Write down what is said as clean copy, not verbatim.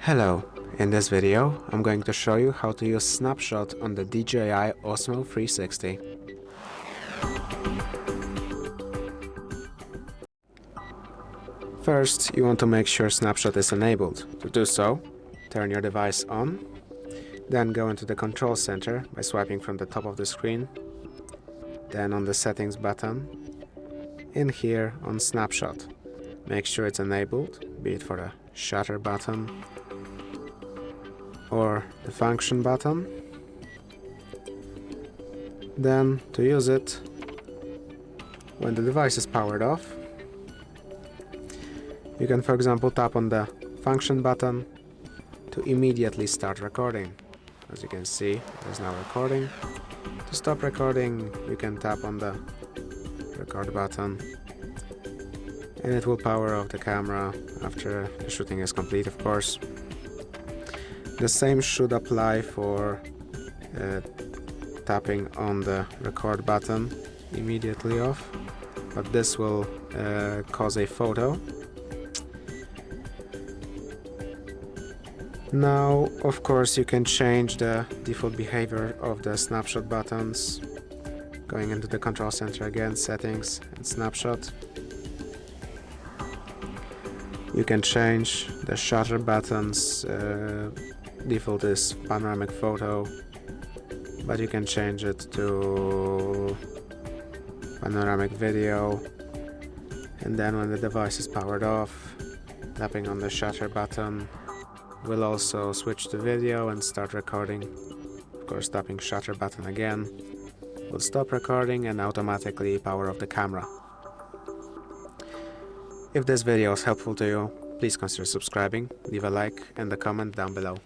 Hello, in this video I'm going to show you how to use Snapshot on the DJI Osmo 360. First, you want to make sure Snapshot is enabled. To do so, turn your device on, then go into the control center by swiping from the top of the screen, then on the settings button, in here on Snapshot. Make sure it's enabled, be it for the shutter button or the function button. Then, to use it, when the device is powered off, you can, for example, tap on the function button to immediately start recording. As you can see, it is now recording. To stop recording, you can tap on the record button, and it will power off the camera after the shooting is complete, of course. The same should apply for tapping on the record button immediately off, but this will cause a photo. Now, of course, you can change the default behavior of the snapshot buttons, going into the control center again, settings and snapshot. You can change the shutter buttons, default is panoramic photo, but you can change it to panoramic video, and then when the device is powered off, tapping on the shutter button will also switch to video and start recording. Of course, tapping shutter button again will stop recording and automatically power off the camera. If this video is helpful to you, please consider subscribing, leave a like and a comment down below.